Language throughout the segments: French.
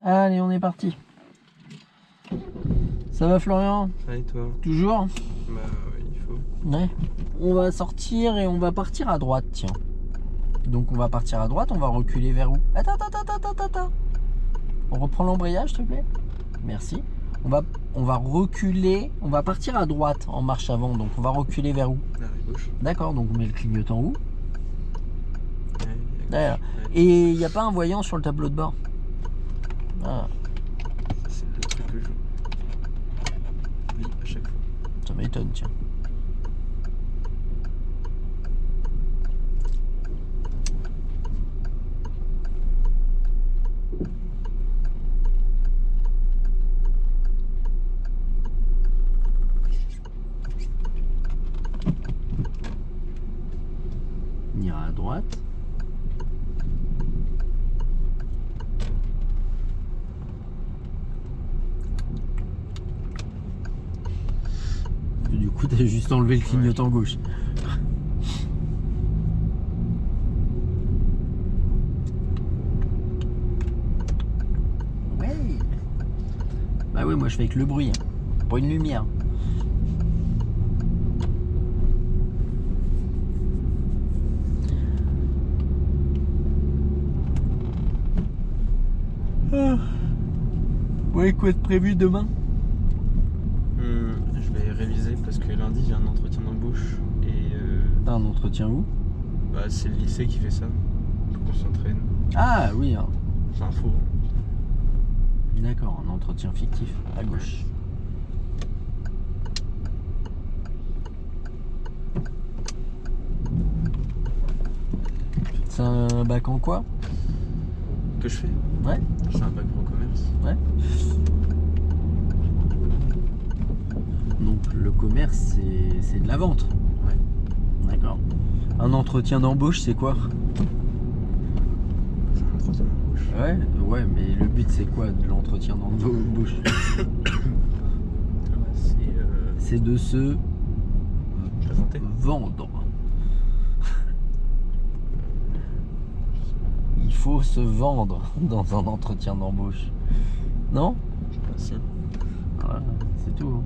Allez, on est parti. Ça va Florian? Ça va et toi? Toujours? Bah oui, il faut. Ouais. On va sortir et on va partir à droite, tiens. Donc on va partir à droite, on va reculer vers où? Attends. On reprend l'embrayage, s'il te plaît. Merci. On va reculer, on va partir à droite en marche avant, donc on va reculer vers où? Vers la gauche. D'accord, donc on met le clignotant où? Ouais, Derrière. Et il n'y a pas un voyant sur le tableau de bord? Ah, c'est le truc que je lis à chaque fois. ça m'étonne, tiens. On ira à droite. Du coup, t'as juste enlevé le clignotant gauche. Ouais. Bah oui, moi je fais avec le bruit, hein. Pas une lumière. Ouais, quoi de prévu demain? Je vais réviser parce que lundi j'ai un entretien d'embauche et T'as un entretien où? bah, c'est le lycée qui fait ça. Faut qu'on s'entraîne. Ah oui, hein. C'est un faux. D'accord, un entretien fictif à gauche. C'est un bac en quoi? Que je fais? Ouais, C'est un bac pro commerce. ouais. Donc le commerce, c'est de la vente. Ouais. D'accord. Un entretien d'embauche, c'est quoi? C'est un entretien d'embauche. Ouais, mais le but c'est quoi de l'entretien d'embauche? C'est de se Présenter. vendre. Il faut se vendre dans un entretien d'embauche. Non? Si. Voilà, c'est tout.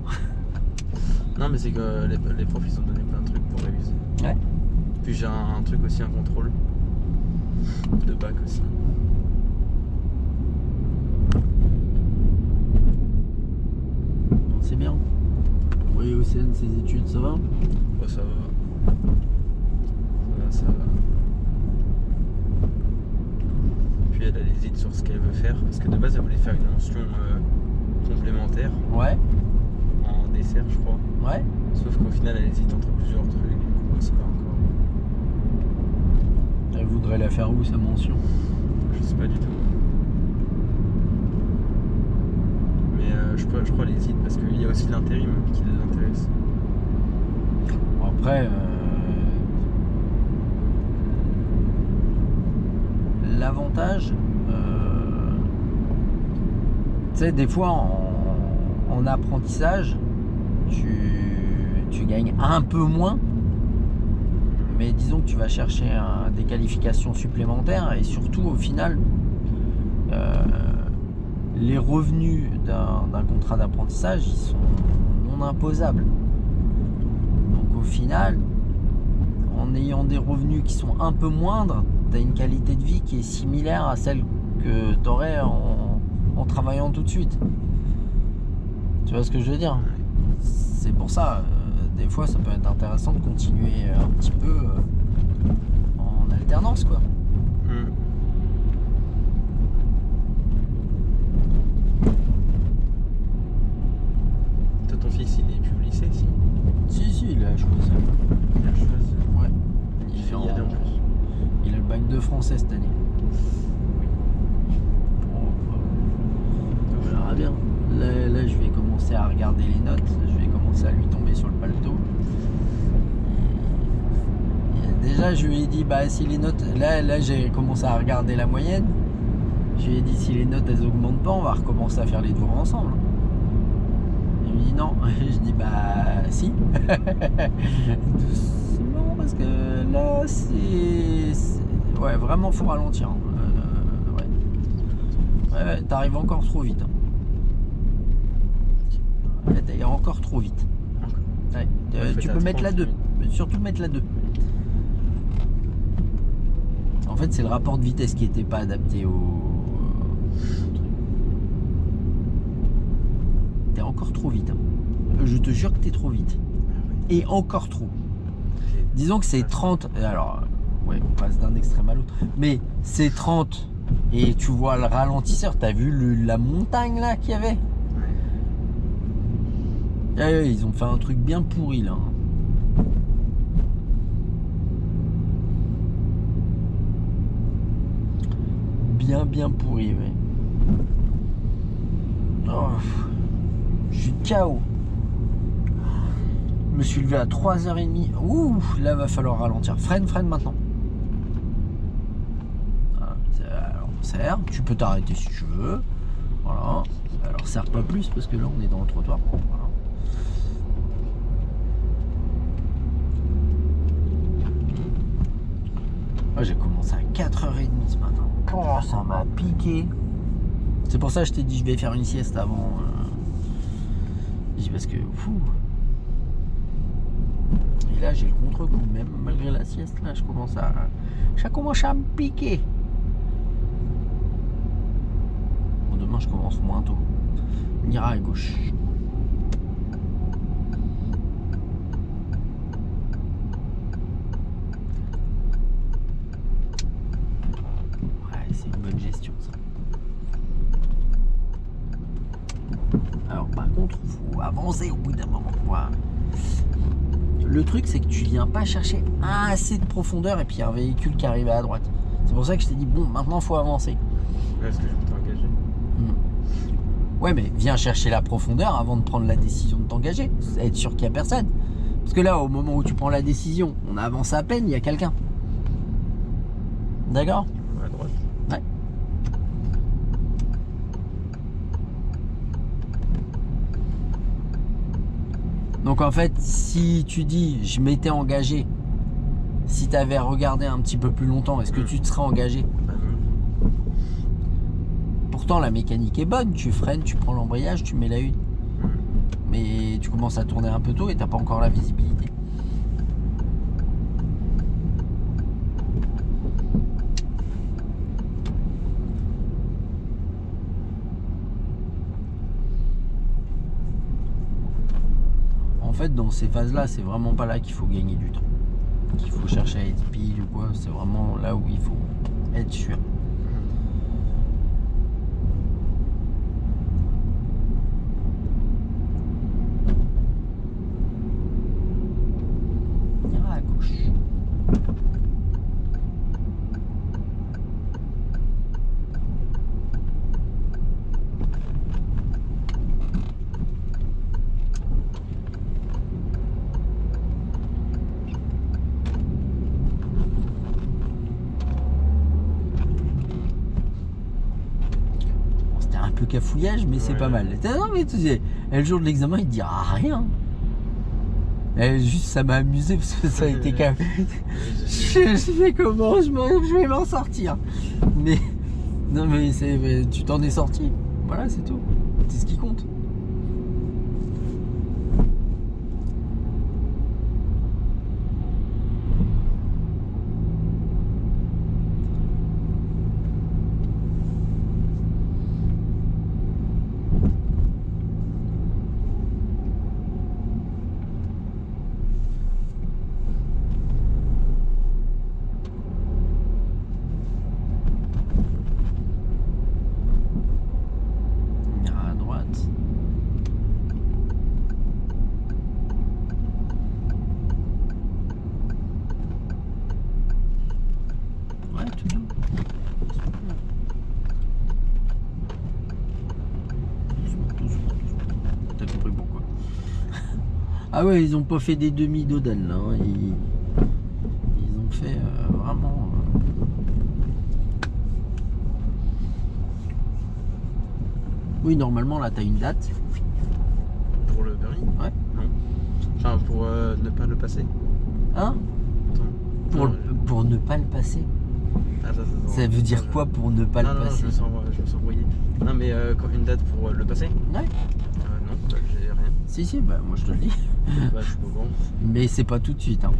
Non mais c'est que les profs ils ont donné plein de trucs pour réviser. Ouais. Puis j'ai un truc aussi, un contrôle de bac aussi. C'est bien. Oui, Océane, ses études, ça va? Ouais, ça va. Ça va. Puis elle hésite sur ce qu'elle veut faire parce que de base elle voulait faire une mention complémentaire Ouais, en dessert je crois. ouais. Sauf qu'au final elle hésite entre plusieurs trucs et du coup on sait pas encore. Elle voudrait la faire où, sa mention? Je sais pas du tout. Mais je crois qu'elle hésite parce qu'il y a aussi l'intérim qui les intéresse. Bon, après, l'avantage, tu sais, des fois en apprentissage, tu gagnes un peu moins, mais disons que tu vas chercher des qualifications supplémentaires et surtout au final, les revenus d'un contrat d'apprentissage, ils sont non imposables. Donc au final, en ayant des revenus qui sont un peu moindres, tu as une qualité de vie qui est similaire à celle que tu aurais en travaillant tout de suite. Tu vois ce que je veux dire? C'est pour ça, des fois, ça peut être intéressant de continuer un petit peu en alternance, quoi. Toi ton fils il est plus au lycée si? Si, il a choisi. Il a choisi. Ouais. Il fait IAD en plus. Il a le bac de français cette année. On verra bien. Là, je vais commencer à regarder les notes. Je vais commencer à lui tomber sur le paletot. Et déjà, je lui ai dit, bah si les notes... Là, j'ai commencé à regarder la moyenne. Je lui ai dit, si les notes, elles augmentent pas, on va recommencer à faire les devoirs ensemble. Il me dit non. Je dis, bah si. Doucement, parce que là, c'est... Ouais, vraiment, faut ralentir. Ouais. Ouais, t'arrives encore trop vite. Ouais, t'ailles encore trop vite. Ouais, tu peux mettre la 2. Surtout mettre la 2. En fait, c'est le rapport de vitesse qui n'était pas adapté au truc. T'es encore trop vite. Je te jure que t'es trop vite. Et encore trop. Disons que c'est 30. Alors, ouais, on passe d'un extrême à l'autre. Mais c'est 30. Et tu vois le ralentisseur. T'as vu la montagne là qu'il y avait? Ouais, ils ont fait un truc bien pourri là. Bien pourri, ouais. Oh, je suis KO. Je me suis levé à 3h30. Ouh, là va falloir ralentir. Freine maintenant. Alors, serre. Tu peux t'arrêter si tu veux. Voilà. Alors, serre pas plus parce que là on est dans le trottoir. Voilà. Ah, j'ai commencé à 4h30 ce matin. Oh, ça m'a piqué. C'est pour ça que je t'ai dit je vais faire une sieste avant. Parce que fou. Et là j'ai le contre-coup. Même malgré la sieste là, je commence à me piquer. Bon, demain je commence moins tôt. On ira à gauche. C'est une bonne gestion ça. Alors par contre, faut avancer au bout d'un moment. Voilà. Le truc c'est que tu viens pas chercher assez de profondeur et puis il y a un véhicule qui arrive à droite. C'est pour ça que je t'ai dit bon, maintenant faut avancer. Ouais, est-ce que je peux t'engager? Ouais, mais viens chercher la profondeur avant de prendre la décision de t'engager. Être sûr qu'il y a personne. Parce que là, au moment où tu prends la décision, on avance à peine, il y a quelqu'un. D'accord? À droite. Ouais. Donc en fait, si tu dis je m'étais engagé, si tu avais regardé un petit peu plus longtemps, est-ce que tu te serais engagé? Pourtant la mécanique est bonne, tu freines, tu prends l'embrayage, tu mets la une. Mais tu commences à tourner un peu tôt et t'as pas encore la visibilité. En fait, dans ces phases-là, c'est vraiment pas là qu'il faut gagner du temps. Qu'il faut chercher à être pile ou quoi. C'est vraiment là où il faut être sûr. On ira à gauche. Cafouillage, mais c'est pas mal. Non, mais tu sais, le jour de l'examen, il te dira rien. Juste, ça m'a amusé parce que ça a été quand même. Je sais comment je vais m'en sortir. Mais non, mais tu t'en es sorti. Voilà, c'est tout. C'est ce qui compte. Ah ouais, ils ont pas fait des demi d'Oden là. Hein. Ils ont fait vraiment. Oui, normalement là, t'as une date. Pour le permis? Ouais. Non. Enfin, pour ne pas le passer. Hein? Pour ne pas le passer. Ça veut dire quoi pour ne pas non, le non, passer? je me sens embrouillé. Non, mais une date pour le passer? Ouais. Non, bah, j'ai rien. Si, bah moi je te le dis. Bah, je suis pas au courant. Mais c'est pas tout de suite. Hein.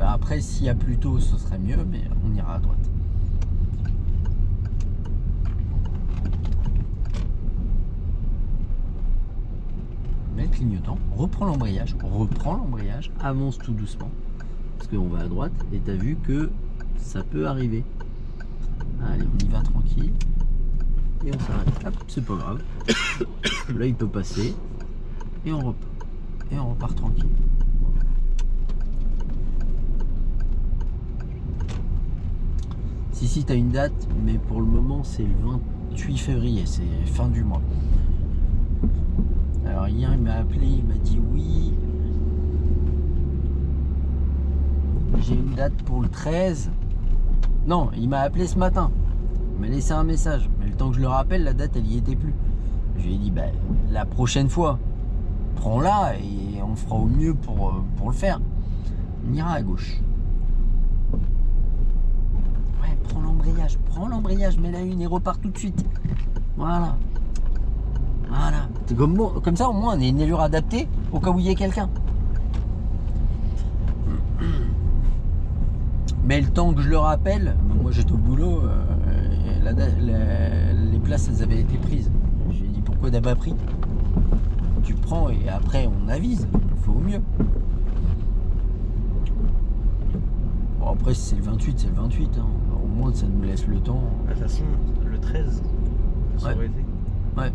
Après, s'il y a plus tôt, ce serait mieux, mais on ira à droite. Mets le clignotant, reprends l'embrayage, avance tout doucement. Parce qu'on va à droite et t'as vu que ça peut arriver. Allez, on y va tranquille. Et on s'arrête. Hop, c'est pas grave. Là, il peut passer. Et on repart tranquille. Si, t'as une date, mais pour le moment, c'est le 28 février, c'est fin du mois. Alors, hier, il m'a appelé, il m'a dit oui. J'ai une date pour le 13. Non, il m'a appelé ce matin. Il m'a laissé un message. Mais le temps que je le rappelle, la date, elle y était plus. Je lui ai dit, bah, la prochaine fois, prends-la et on fera au mieux pour le faire. On ira à gauche. Ouais, prends l'embrayage, mets la une et repars tout de suite. Voilà. Comme ça, au moins, on a une allure adaptée au cas où il y ait quelqu'un. Mais le temps que je le rappelle, moi j'étais au boulot, les places elles avaient été prises. J'ai dit pourquoi d'abord pris? Tu prends et après on avise, il faut au mieux. Bon après si c'est le 28, c'est le 28. Hein. Au moins ça nous laisse le temps. De toute façon, le 13, ça aurait été. Ouais.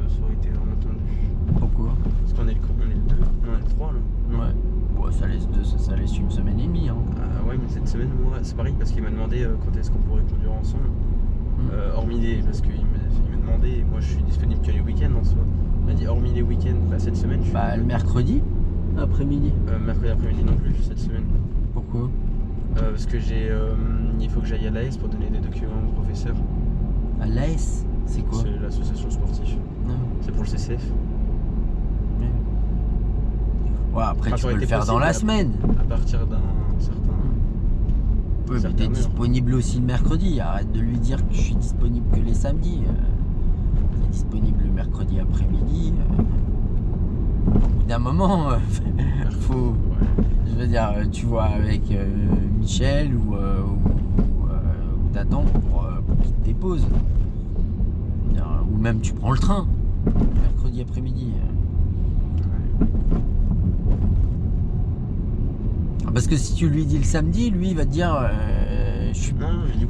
Ça aurait été vraiment tendu. Pourquoi? Parce qu'on est le 2, on est le 3 là. Non. Ouais. Bon, ça laisse une semaine et demie. Hein. Ouais, mais cette semaine, moi, c'est pareil parce qu'il m'a demandé quand est-ce qu'on pourrait conduire ensemble. Hormis les. Parce qu'il m'a demandé, et moi je suis disponible que les week-ends en soi. Il m'a dit hormis les week-ends, bah, cette semaine je suis. Bah, le mercredi après-midi. Mercredi après-midi non plus, cette semaine. Pourquoi? Parce que il faut que j'aille à l'AS pour donner des documents au professeur. À l'AS? C'est quoi? C'est l'association sportive. Non. C'est pour le CCF. Ouais, après tu peux le faire dans possible la semaine. À partir d'un certain. Oui, mais t'es disponible aussi le mercredi. Arrête de lui dire que je suis disponible que les samedis. T'es disponible le mercredi après-midi. Au bout d'un moment, faut. Ouais. Je veux dire, tu vois avec Michel ou t'attends pour qu'il te dépose. Ou même tu prends le train mercredi après-midi. Parce que si tu lui dis le samedi, lui il va te dire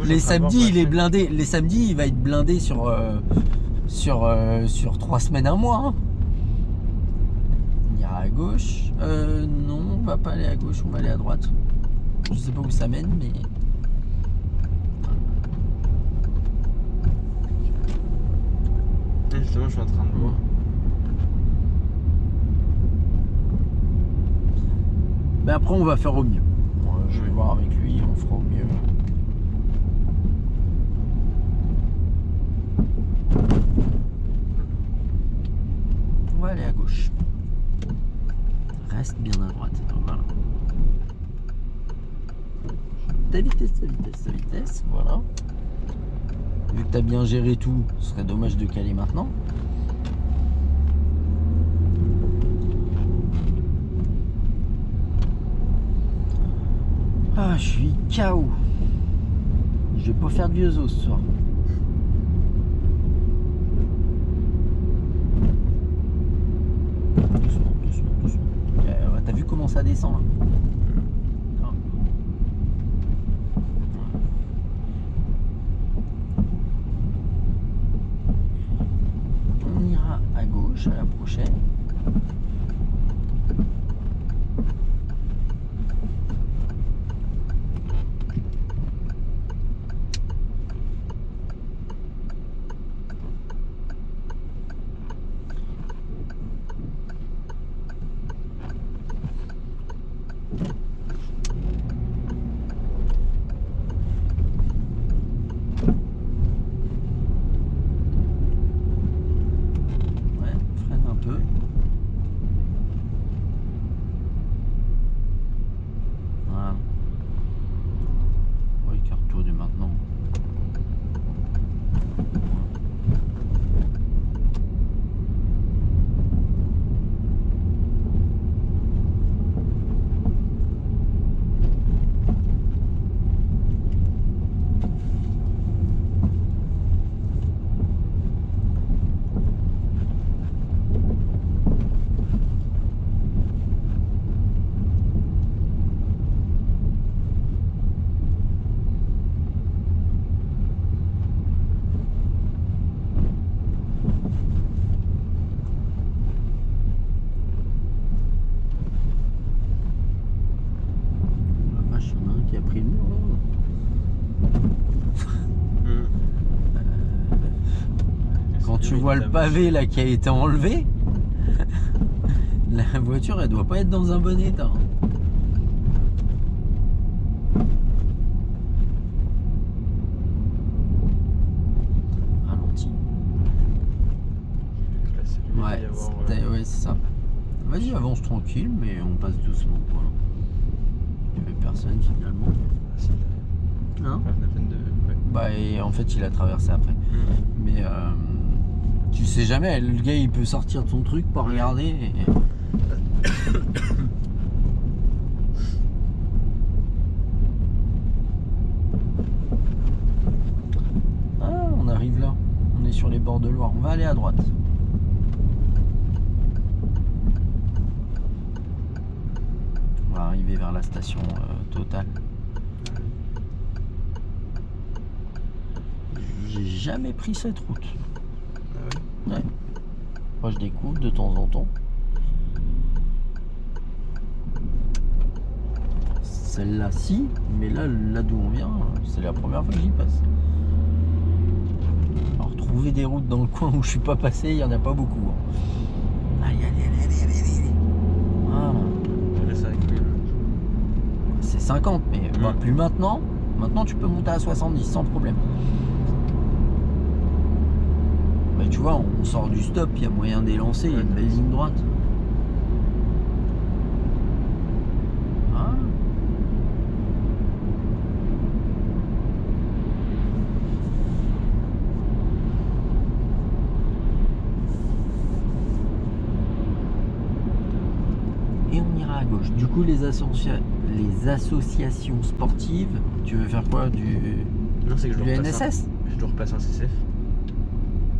les samedis il est blindé. Les samedis il va être blindé sur 3 semaines, un mois. Hein. On ira à gauche. Non, on va pas aller à gauche, on va aller à droite. Je sais pas où ça mène, mais. Justement, je suis en train de voir. Mais après, on va faire au mieux. Je vais voir avec lui, on fera au mieux. On va aller à gauche. Reste bien à droite. Voilà. Ta vitesse, voilà. Vu que tu as bien géré tout, ce serait dommage de caler maintenant. Ah, je suis KO. Je vais pas faire de vieux os ce soir. Doucement. T'as vu comment ça descend là? On ira à gauche à la prochaine. vois le pavé là qui a été enlevé. La voiture, elle doit pas être dans un bon état. Ralenti. Là, c'est lui, il va y avoir, Ouais, c'est ça. Vas-y, avance tranquille, mais on passe doucement. Voilà. Il n'y avait personne finalement. si, Hein? la peine de. Ouais. Bah, et en fait, il a traversé après. Mais tu sais jamais, le gars il peut sortir de son truc, pas regarder. Et... Ah, on arrive là. On est sur les bords de Loire. On va aller à droite. On va arriver vers la station Total. J'ai jamais pris cette route. Ah ouais. Ouais. Moi je découvre de temps en temps. Celle-là si, mais là d'où on vient, c'est la première fois que j'y passe. Alors trouver des routes dans le coin où je suis pas passé, il y en a pas beaucoup. Allez. Voilà. Là, ça recule. C'est 50, mais bah, plus maintenant. Maintenant tu peux monter à 70 sans problème. Mais tu vois, on sort du stop, il y a moyen d'élancer, il y a une belle ligne droite. Ah. Et on ira à gauche. Du coup, les associations sportives, tu veux faire quoi? Non, c'est que je Du dois repasser NSS? Je dois repasser un CCF.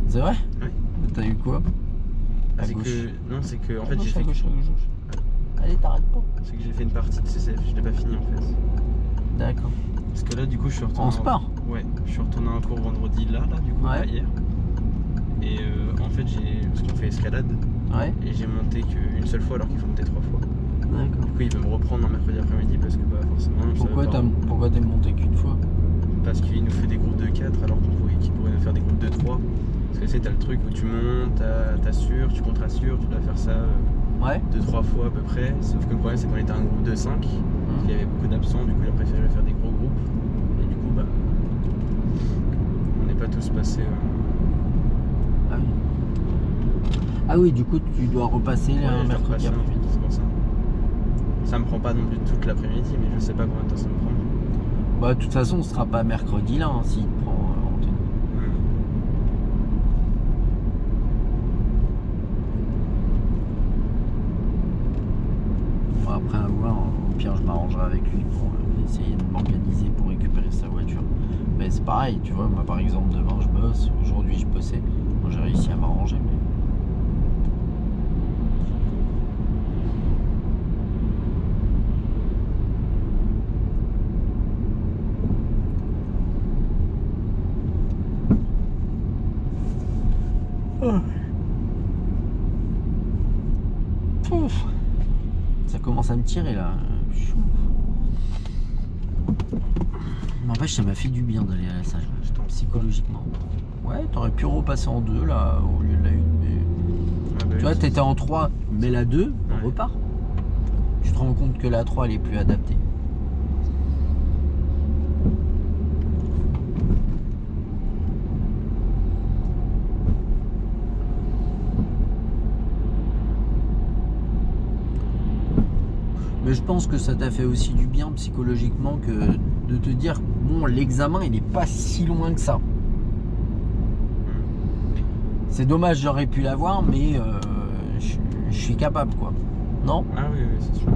C'est vrai? Ouais. T'as eu quoi? Ah, c'est que. Non, c'est que. En fait, gauche, j'ai fait. à gauche. Allez, t'arrêtes pas. C'est que j'ai fait une partie de CCF, je l'ai pas fini en fait. D'accord. Parce que là, du coup, je suis retourné. En sport? Ouais, je suis retourné en cours vendredi là, du coup, Ouais. là, hier. Et en fait, parce qu'on fait escalade, Ouais. et j'ai monté qu'une seule fois alors qu'il faut monter 3 fois. D'accord. Du coup, il veut me reprendre un mercredi après-midi parce que bah, forcément. je savais pas. Pourquoi t'es monté qu'une fois? Parce qu'il nous fait des groupes de 4 alors qu'il pourrait nous faire des groupes de 3. Parce que c'est t'as le truc où tu montes, t'assures, tu contre-assures, tu dois faire ça Ouais. 2-3 fois à peu près. Sauf que le problème c'est qu'on était un groupe de 5, parce qu'il y avait beaucoup d'absents, du coup il a préféré faire des gros groupes. Et du coup bah on n'est pas tous passés. Ah oui. Ah oui, du coup tu dois repasser Ouais, un je dois mercredi repasser, après-midi. c'est pour ça. Ça me prend pas non plus toute l'après-midi, mais je sais pas combien de temps ça me prend. Bah de toute façon, ce sera pas mercredi là, hein, s'il te prend Anthony. Bon, après à voir, au pire je m'arrangerai avec lui pour essayer de m'organiser pour récupérer sa voiture. Mais c'est pareil, tu vois, moi par exemple demain je bosse, aujourd'hui je bossais, moi j'ai réussi à m'arranger mais... Pouf. Ça commence à me tirer là. N'empêche, ça m'a fait du bien d'aller à la salle, psychologiquement. Ouais, t'aurais pu repasser en 2 là au lieu de la 1. Mais... tu vois, t'étais en 3, mais la 2, on repart. Tu te rends compte que la 3 elle est plus adaptée. Mais je pense que ça t'a fait aussi du bien psychologiquement que de te dire bon, l'examen il n'est pas si loin que ça. C'est dommage, j'aurais pu l'avoir, mais je suis capable quoi. Non? Ah oui, c'est sûr.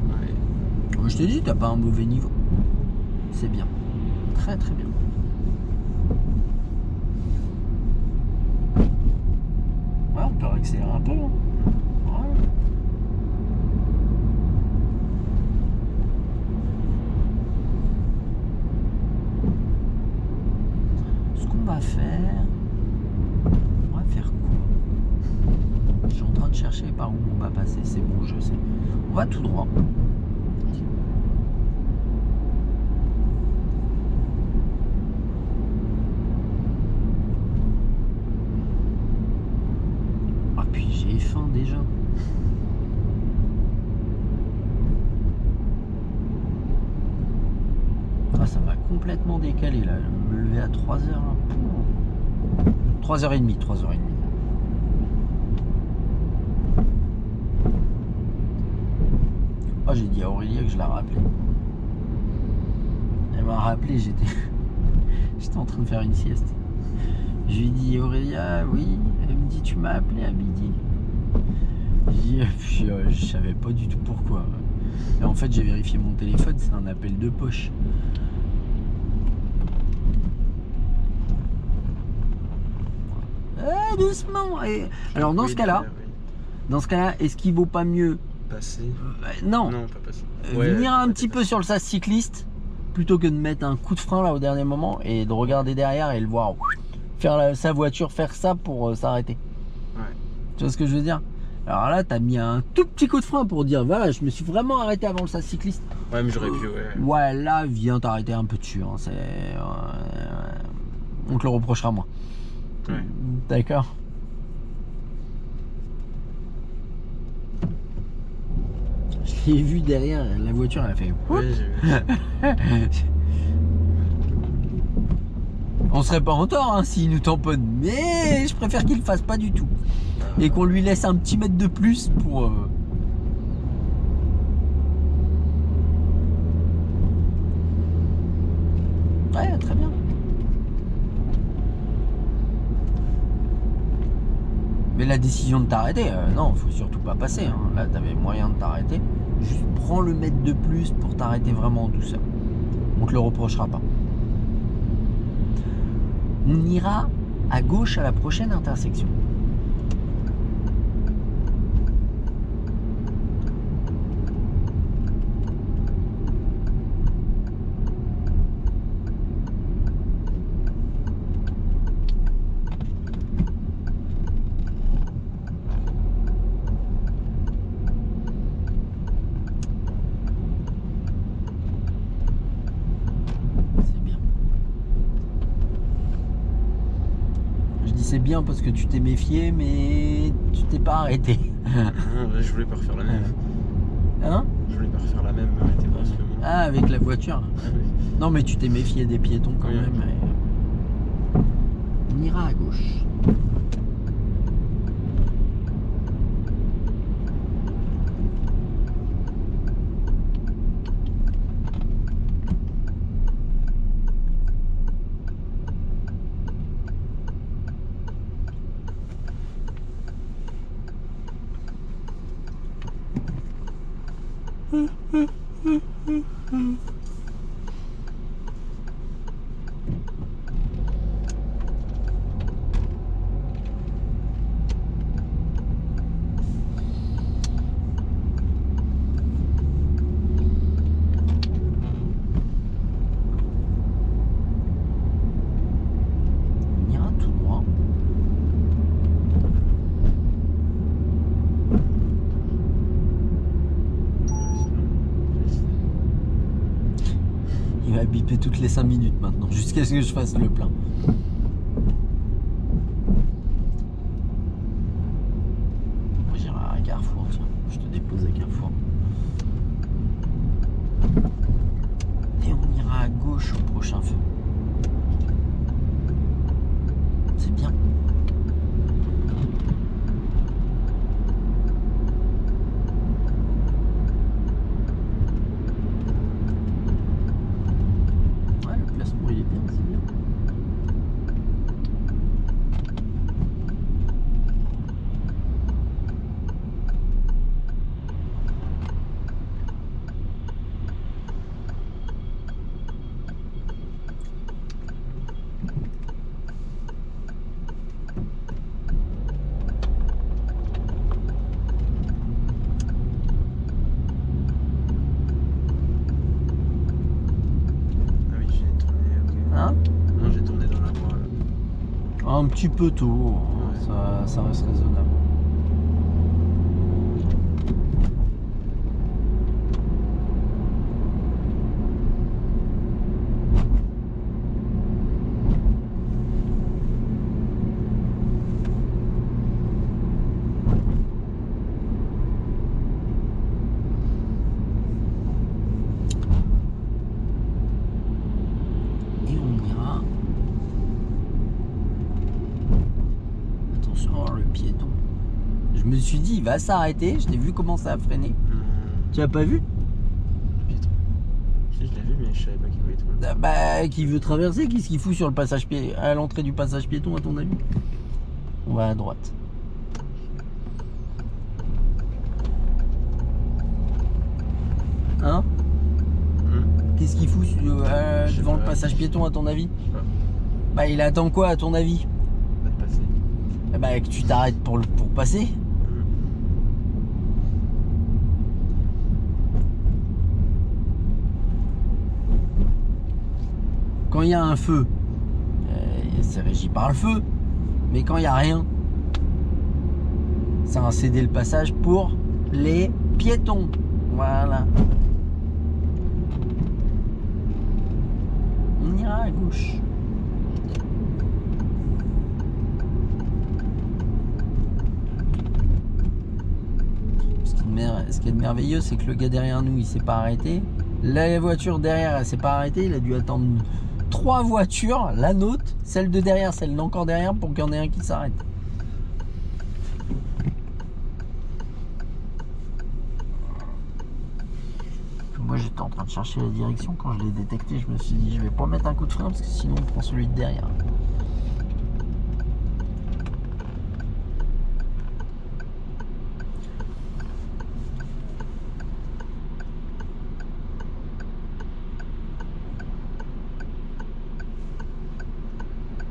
Ouais. Je te dis, t'as pas un mauvais niveau. C'est bien. Très très bien. Ouais, on peut accélérer un peu. Hein. Ouais. Ce qu'on va faire... On va faire quoi? Je suis en train de chercher par où on va passer. C'est bon, je sais. On va tout droit. faim déjà. Ah, ça m'a complètement décalé là. Je me lever à 3h. 3h30, 3h30. Oh, j'ai dit à Aurélia que je la rappelais. Elle m'a rappelé, j'étais en train de faire une sieste. Je lui ai dit, Aurélia, oui. Elle me dit, tu m'as appelé à midi. Je savais pas du tout pourquoi. Et en fait, j'ai vérifié mon téléphone, c'est un appel de poche. Doucement. Et... Alors dans ce cas-là, est-ce qu'il vaut pas mieux passer? Non, pas passer. Venir un petit peu sur le sas cycliste plutôt que de mettre un coup de frein là au dernier moment et de regarder derrière et le voir faire sa voiture faire ça pour s'arrêter. Ouais. Tu vois ce que je veux dire? Alors là, t'as mis un tout petit coup de frein pour dire voilà, je me suis vraiment arrêté avant le sas cycliste. Ouais, mais j'aurais pu, ouais. Ouais, là, viens t'arrêter un peu dessus. Hein. On te le reprochera moins. Ouais. D'accord. Je l'ai vu derrière, la voiture, elle a fait. Ouais, j'ai vu. On serait pas en tort hein, s'il nous tamponne, mais je préfère qu'il le fasse pas du tout. Et qu'on lui laisse un petit mètre de plus pour. Ouais, très bien. Mais la décision de t'arrêter, non, faut surtout pas passer. Hein. Là, t'avais moyen de t'arrêter. Juste prends le mètre de plus pour t'arrêter vraiment en douceur. On te le reprochera pas. On ira à gauche à la prochaine intersection. C'est bien parce que tu t'es méfié, mais tu t'es pas arrêté. Non, je voulais pas refaire la même. Hein? Je voulais pas refaire la même, m'arrêter brusquement. Ah, avec la voiture. Ah, oui. Non, mais tu t'es méfié des piétons quand Oui, même. oui. On ira à gauche. On ira tout droit. Il va biper toutes les 5 minutes maintenant, jusqu'à ce que je fasse le plein. Moi j'irai à Carrefour, tiens, je te dépose à Carrefour. Et on ira à gauche au prochain feu. C'est bien. Ouais, le placement il est bien, c'est bien. Ah oui, j'ai tourné, ok. Hein? Non, j'ai tourné dans la voie là. Un petit peu tôt, Ouais. ça reste raisonnable. Oh, le piéton. Je me suis dit, il va s'arrêter. Je t'ai vu commencer à freiner. Tu as pas vu? Piéton. Si, je l'ai vu, mais je savais pas qu'il voulait tout. Bah, qui veut traverser? Qu'est-ce qu'il fout sur le passage piéton, à l'entrée du passage piéton, à ton avis? On va à droite. Hein? Qu'est-ce qu'il fout devant le passage piéton, à ton avis? Bah, il attend quoi, à ton avis? Pas de passer. Bah, que tu t'arrêtes pour passer. Quand il y a un feu, c'est régi par le feu. Mais quand il n'y a rien, ça a cédé le passage pour les piétons. Voilà. On ira à gauche. Ce qui est merveilleux, c'est que le gars derrière nous, il s'est pas arrêté. La voiture derrière, elle s'est pas arrêtée. Il a dû attendre 3 voitures, la nôtre, celle de derrière, celle d'encore derrière, pour qu'il y en ait un qui s'arrête. Moi, j'étais en train de chercher la direction. Quand je l'ai détecté, je me suis dit, je vais pas mettre un coup de frein parce que sinon on prend celui de derrière.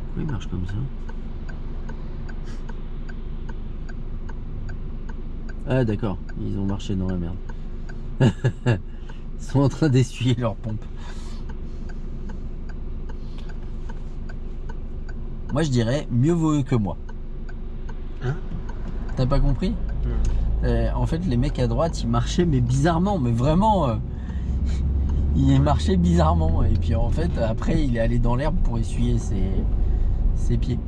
Pourquoi il marche comme ça? Ah d'accord, ils ont marché dans la merde. Ils sont en train d'essuyer leur pompe. Moi je dirais mieux vaut eux que moi. Hein? T'as pas compris? En fait les mecs à droite ils marchaient mais bizarrement, mais vraiment ils marchaient bizarrement et puis en fait après il est allé dans l'herbe pour essuyer ses pieds.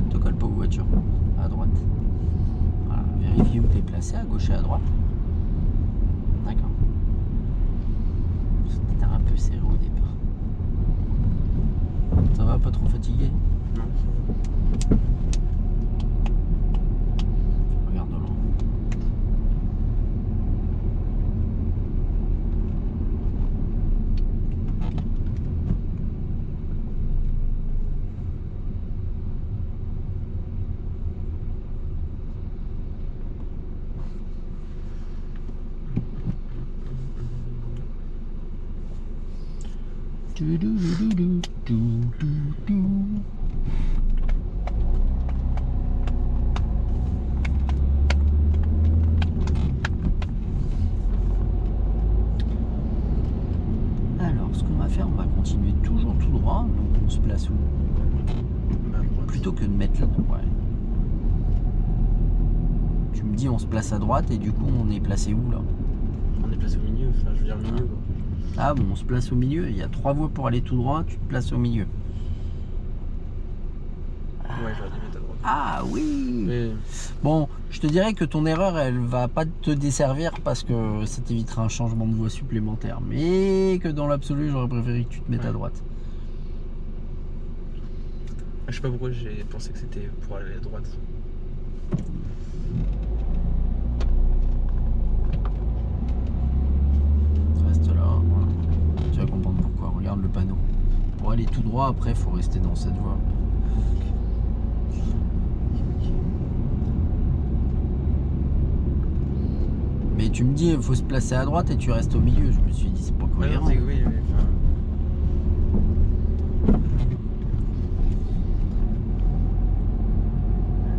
Te colle pas aux voitures à droite. Voilà, vérifie où t'es placé, à gauche et à droite. D'accord. C'était un peu serré au départ. Ça va, pas trop fatigué? Non, Regarde de loin. Alors, ce qu'on va faire, on va continuer toujours tout droit. Donc, on se place où? bah, à droite. Plutôt que de mettre là. Ouais. Tu me dis, on se place à droite et du coup, on est placé où là? On est placé au milieu, enfin je veux dire milieu quoi. Ah bon, on se place au milieu. Il y a 3 voies pour aller tout droit. Tu te places au milieu. Ouais, j'aurais dû mettre à droite. Ah oui. Mais Bon, je te dirais que ton erreur, elle va pas te desservir parce que ça t'évitera un changement de voie supplémentaire. Mais que dans l'absolu, j'aurais préféré que tu te mettes à droite. je sais pas pourquoi j'ai pensé que c'était pour aller à droite. Reste là. Voilà. Tu vas comprendre pourquoi. Regarde le panneau. Pour aller tout droit, après, il faut rester dans cette voie. Mais tu me dis, il faut se placer à droite et tu restes au milieu. Je me suis dit, c'est pas Ouais, cohérent. non, c'est que oui, enfin,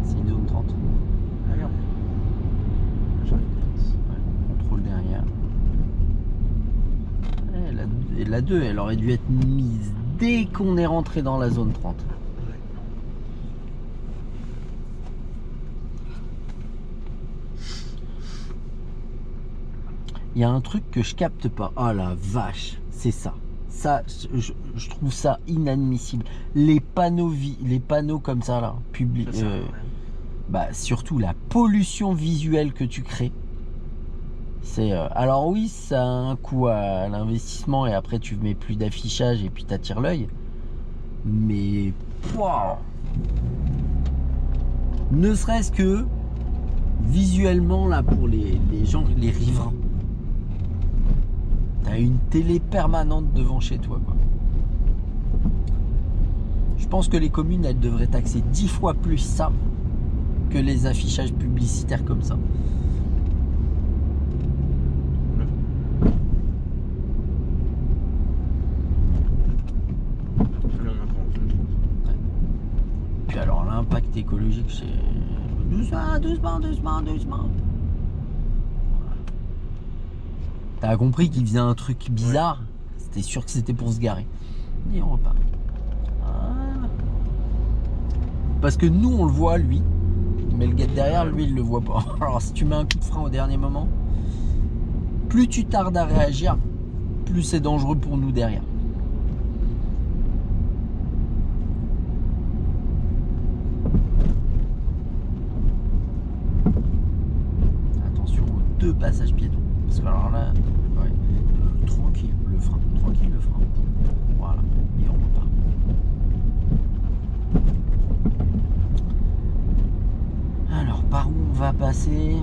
C'est une zone 30. ah merde. J'en ai une place. Ouais, contrôle derrière. Et la 2, elle aurait dû être mise dès qu'on est rentré dans la zone 30. Ouais. il y a un truc que je capte pas. Oh la vache, c'est ça. Ça, je trouve ça inadmissible. Les panneaux, les panneaux comme ça là, publics. Ça sert à rien. Bah surtout la pollution visuelle que tu crées. C'est alors oui, ça a un coût à l'investissement et après tu mets plus d'affichage et puis t'attires l'œil. Mais wow. Ne serait-ce que visuellement là pour les gens, les riverains. T'as une télé permanente devant chez toi quoi. Je pense que les communes elles devraient taxer 10 fois plus ça que les affichages publicitaires comme ça. Puis alors l'impact écologique c'est doucement. T'as compris qu'il faisait un truc bizarre, c'était sûr que c'était pour se garer. Et on repart. Voilà. Parce que nous on le voit lui, mais le gars derrière lui il le voit pas. Alors si tu mets un coup de frein au dernier moment, plus tu tardes à réagir, plus c'est dangereux pour nous derrière. Attention aux 2 passages piétons. Parce que alors là, ouais, tranquille le frein. Voilà, et on repart. Alors par où on va passer?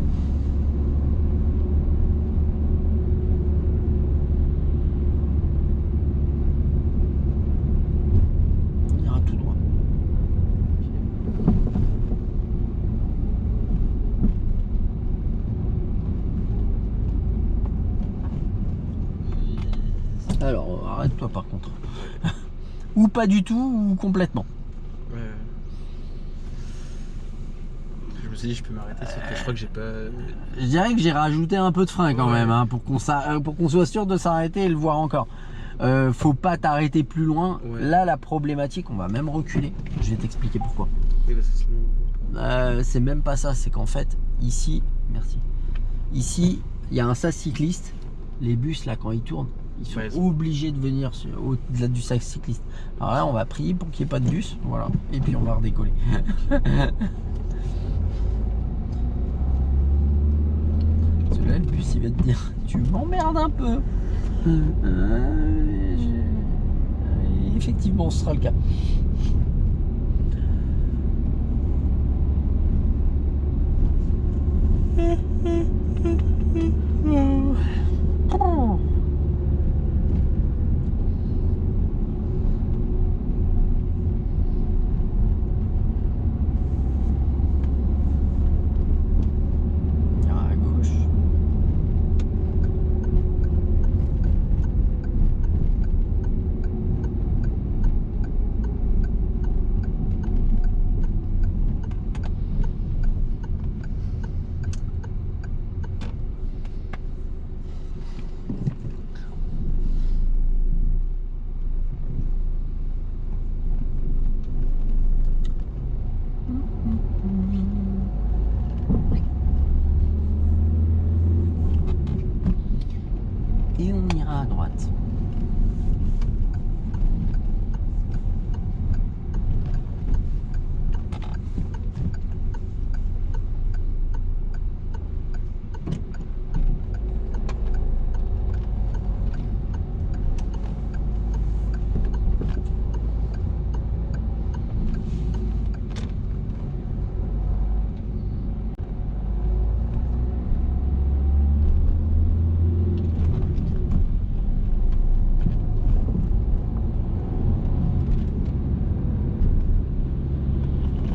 On ira tout droit. Alors arrête-toi par contre. Ou pas du tout, ou complètement. Ouais. Je me suis dit je peux m'arrêter, sauf que je crois que j'ai pas. Je dirais que j'ai rajouté un peu de frein quand même, hein, pour qu'on soit sûr de s'arrêter et le voir encore. Faut pas t'arrêter plus loin. Ouais. Là, la problématique, on va même reculer. Je vais t'expliquer pourquoi. Oui, parce que sinon. C'est même pas ça, c'est qu'en fait, ici, merci. Ici, il y a un sas cycliste. Les bus, là, quand ils tournent, ils sont obligés de venir au-delà du sas cycliste. Alors là, on va prier pour qu'il n'y ait pas de bus. Voilà. Et puis, on va redécoller. Celui-là, le bus, il va te dire, tu m'emmerdes un peu. Effectivement, ce sera le cas. À gauche. Et on ira à droite.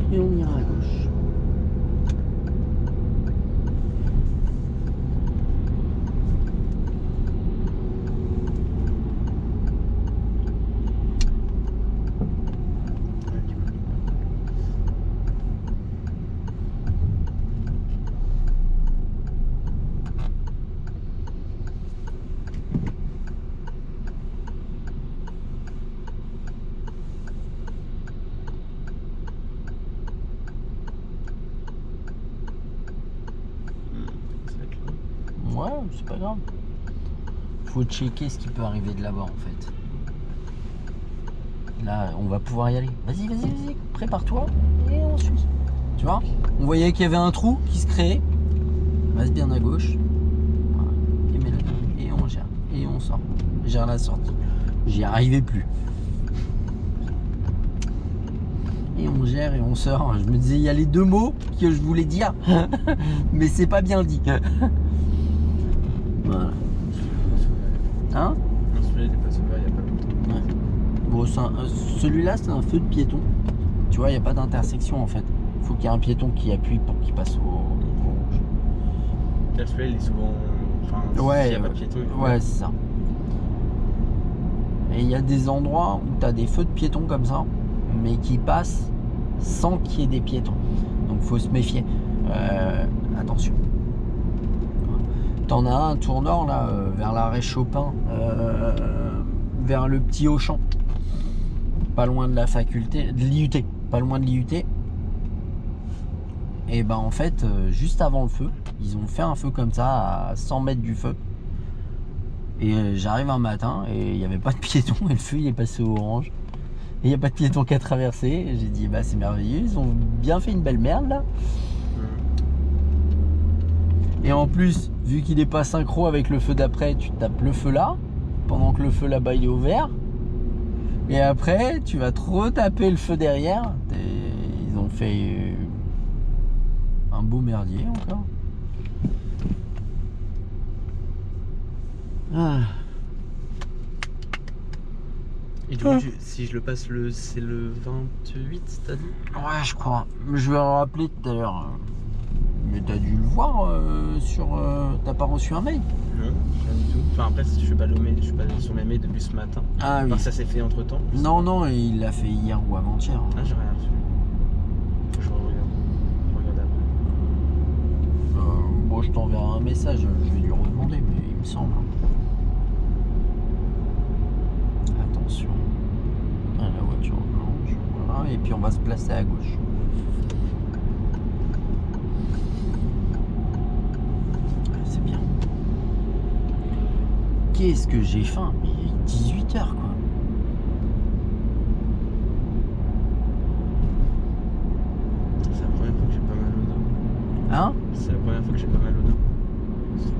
Et on ira à gauche. Ouais, c'est pas grave. faut checker ce qui peut arriver de là-bas en fait. Là, on va pouvoir y aller. Vas-y, prépare-toi et on suit. Tu vois, on voyait qu'il y avait un trou qui se créait. Reste bien à gauche. Voilà. Et mets le et on gère. Et on sort. Gère la sortie. J'y arrivais plus. Et on gère et on sort. Je me disais, il y a les deux mots que je voulais dire, mais c'est pas bien dit. Voilà. Hein? Non, celui-là, il est passé ouvert il y a pas longtemps. Ouais. Bon, celui-là, c'est un feu de piéton. Tu vois, il n'y a pas d'intersection en fait. Il faut qu'il y ait un piéton qui appuie pour qu'il passe au rouge. Là, celui-là, il est souvent. Enfin, Ouais, s'il n'y a pas de piéton, il faut- ouais, c'est ça. Et il y a des endroits où tu as des feux de piétons comme ça, mais qui passent sans qu'il y ait des piétons. Donc faut se méfier. Attention. T'en as un tour nord là, vers l'arrêt Chopin, vers le petit Auchan, pas loin de la faculté, de l'IUT, pas loin de l'IUT. Et ben en fait, juste avant le feu, ils ont fait un feu comme ça à 100 mètres du feu. Et j'arrive un matin et il n'y avait pas de piéton et le feu il est passé au orange. Et il n'y a pas de piéton qu'à traverser. Et j'ai dit bah c'est merveilleux, ils ont bien fait une belle merde là. Et en plus, vu qu'il n'est pas synchro avec le feu d'après, tu tapes le feu là, pendant que le feu là-bas il est au vert. Et après, tu vas te retaper le feu derrière. Ils ont fait un beau merdier encore. Ah. Et du coup, si je le passe, c'est le 28, t'as dit? Ouais, je crois. Je vais en rappeler tout à l'heure. Mais t'as dû le voir sur. T'as pas reçu un mail? Non, rien du tout. Enfin, après, je suis pas sur mes mails depuis ce matin. Ah oui. Enfin, ça s'est fait entre temps. Non, non, il l'a fait hier ou avant-hier. Ah, j'ai rien reçu. Je regarde. Je regarde après. Bon, je t'enverrai un message. Je vais lui redemander, mais il me semble. Attention. Ah, la voiture blanche. Voilà. Et puis on va se placer à gauche. C'est bien. Qu'est-ce que j'ai faim? Mais il est 18h quoi. C'est la première fois que j'ai pas mal au dos. Hein? C'est la première fois que j'ai pas mal au dos. C'est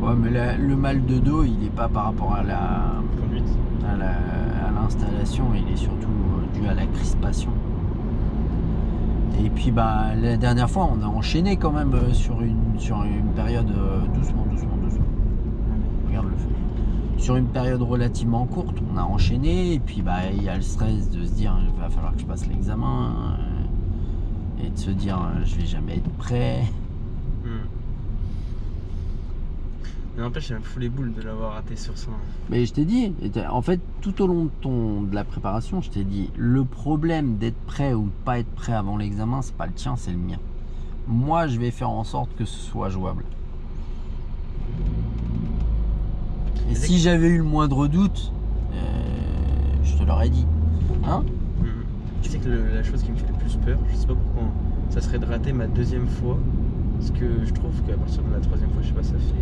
vrai. Ouais, mais le mal de dos, il est pas par rapport à Conduite. à l'installation, il est surtout dû à la crispation. Et puis bah la dernière fois, on a enchaîné quand même sur une période doucement. Regarde le feu. Sur une période relativement courte, on a enchaîné et puis bah il y a le stress de se dire il va falloir que je passe l'examen et de se dire je vais jamais être prêt. Mais n'empêche, ça me fout les boules de l'avoir raté sur ça. Mais je t'ai dit, en fait, tout au long de la préparation, je t'ai dit, le problème d'être prêt ou de pas être prêt avant l'examen, c'est pas le tien, c'est le mien. Moi, je vais faire en sorte que ce soit jouable. Et si j'avais eu le moindre doute, je te l'aurais dit. Hein? Tu sais que la chose qui me fait le plus peur, je sais pas pourquoi, ça serait de rater ma deuxième fois. Parce que je trouve qu'à partir de la troisième fois, je sais pas, ça fait...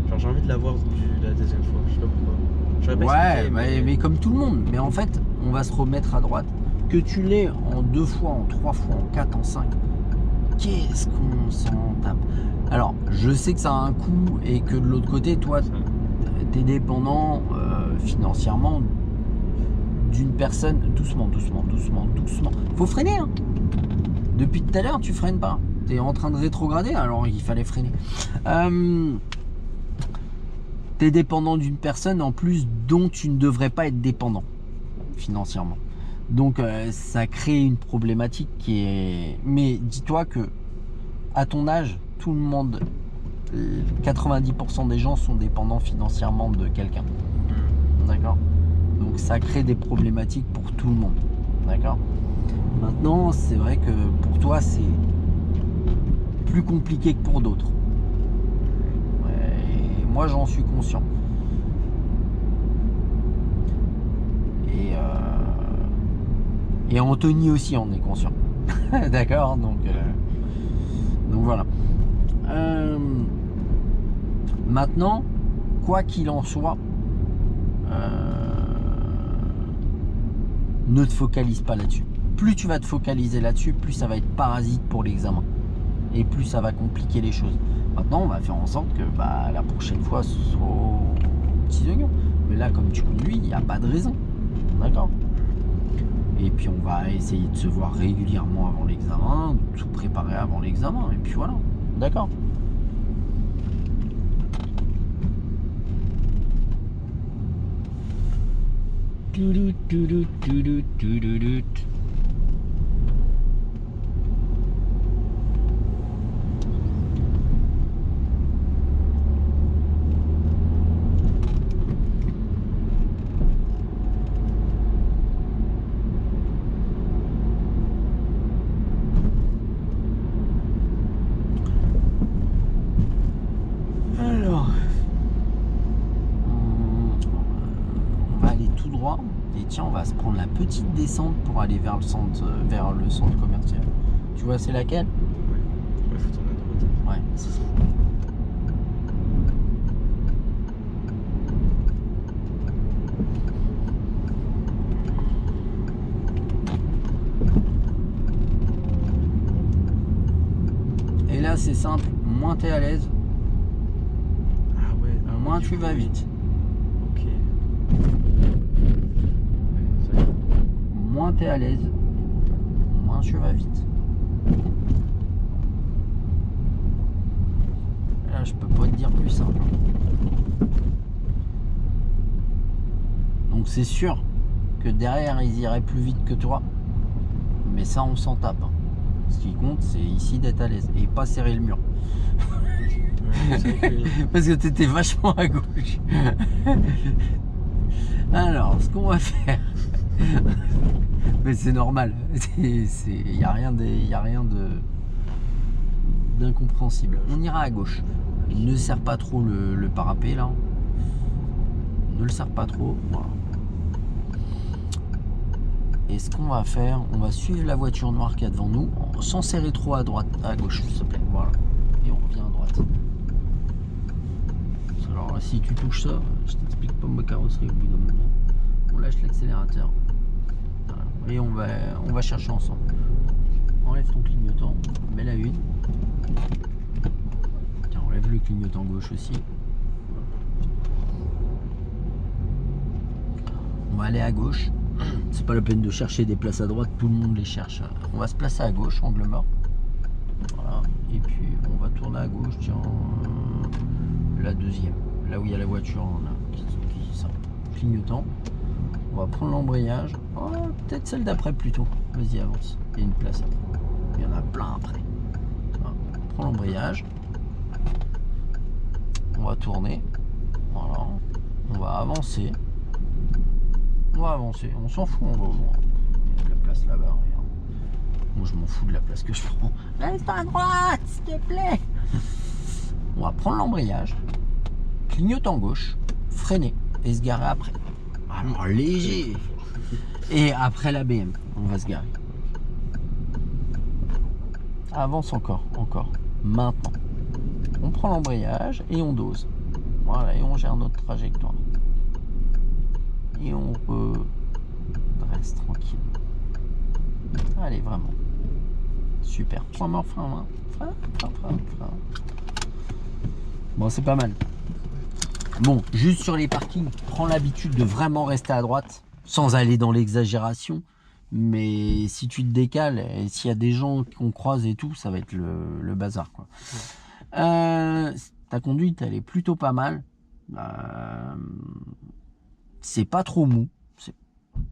Genre j'ai envie de l'avoir la deuxième fois, je sais pas pourquoi. J'aurais pas expliqué, mais comme tout le monde. Mais en fait, on va se remettre à droite. Que tu l'aies en 2 fois, en 3 fois, en 4, en 5. Qu'est-ce qu'on s'en tape? Alors, je sais que ça a un coût et que de l'autre côté, toi, t'es dépendant financièrement d'une personne. Doucement. Faut freiner, hein. Depuis tout à l'heure, tu freines pas. T'es en train de rétrograder, alors il fallait freiner. T'es dépendant d'une personne en plus dont tu ne devrais pas être dépendant financièrement. Donc ça crée une problématique qui est... Mais dis-toi que à ton âge, tout le monde, 90% des gens sont dépendants financièrement de quelqu'un. D'accord? Donc ça crée des problématiques pour tout le monde. D'accord? Maintenant, c'est vrai que pour toi, c'est plus compliqué que pour d'autres. Et moi, j'en suis conscient. Et Anthony aussi en est conscient. D'accord, donc voilà. Maintenant, quoi qu'il en soit, ne te focalise pas là-dessus. Plus tu vas te focaliser là-dessus, plus ça va être parasite pour l'examen. Et plus ça va compliquer les choses. Maintenant, on va faire en sorte que la prochaine fois, ce soit aux petits oignons. Mais là, comme tu conduis, il n'y a pas de raison. D'accord? Et puis, on va essayer de se voir régulièrement avant l'examen, de tout préparer avant l'examen. Et puis voilà. D'accord? Alors, on va aller tout droit et tiens, on va se prendre la petite descente pour aller vers le centre commercial. Tu vois, c'est laquelle? Ouais, faut tourner à droite. Ouais, c'est ça. Et là, c'est simple, moins t'es à l'aise, moins tu vas vite. Ok. Ouais, ça y est. Moins t'es à l'aise, moins tu vas vite. Là, je peux pas te dire plus simple. Donc c'est sûr que derrière, ils iraient plus vite que toi. Mais ça, on s'en tape. Ce qui compte, c'est ici d'être à l'aise et pas serrer le mur. Ouais, c'est vrai que- Parce que t'étais vachement à gauche. Alors, ce qu'on va faire. Mais c'est normal. Il n'y a rien d'incompréhensible. On ira à gauche. Ne serre pas trop le parapet là. Ne le serre pas trop. Voilà. Et ce qu'on va faire, on va suivre la voiture noire qu'il y a devant nous, sans serrer trop à droite, à gauche, s'il te plaît. Voilà. Et on revient à droite. Alors si tu touches ça, je t'explique pas ma carrosserie au bout d'un moment. On lâche l'accélérateur. Voilà. Et on va chercher ensemble. Enlève ton clignotant, mets la une. Tiens, enlève le clignotant gauche aussi. On va aller à gauche. C'est pas la peine de chercher des places à droite, tout le monde les cherche. On va se placer à gauche, angle mort. Voilà. Et puis on va tourner à gauche, tiens, la deuxième, là où il y a la voiture qui clignotant. On va prendre l'embrayage. Oh, peut-être celle d'après plutôt. Vas-y, avance. Il y a une place après. Il y en a plein après. Voilà. On prend l'embrayage. On va tourner. Voilà. On va avancer. On va avancer. On s'en fout, on va au loin. Il y a de la place là-bas, regarde. Moi, je m'en fous de la place que je prends. Reste à droite, s'il te plaît. On va prendre l'embrayage, clignotant gauche, freiner et se garer après. Alors léger. Et après la BM, on va se garer. Avance encore. Maintenant. On prend l'embrayage et on dose. Voilà, et on gère notre trajectoire. Et on reste tranquille. Allez, vraiment. Super. Frein mort, frein main. Frein. Bon, c'est pas mal. Bon, juste sur les parkings, prends l'habitude de vraiment rester à droite, sans aller dans l'exagération. Mais si tu te décales, et s'il y a des gens qu'on croise et tout, ça va être le bazar, quoi. Ta conduite, elle est plutôt pas mal. C'est pas trop mou, c'est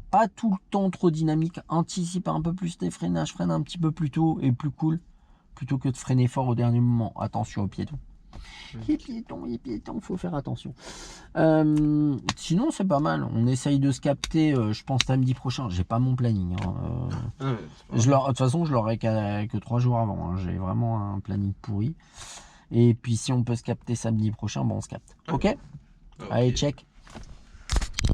pas tout le temps trop dynamique. Anticipe un peu plus tes freinages, freine un petit peu plus tôt et plus cool, plutôt que de freiner fort au dernier moment. Attention aux piétons. Les piétons, faut faire attention. Sinon, c'est pas mal. On essaye de se capter, je pense samedi prochain. J'ai pas mon planning. De toute façon, je l'aurai que 3 jours avant. Hein. J'ai vraiment un planning pourri. Et puis, si on peut se capter samedi prochain, bon, on se capte. Ok. Allez, check.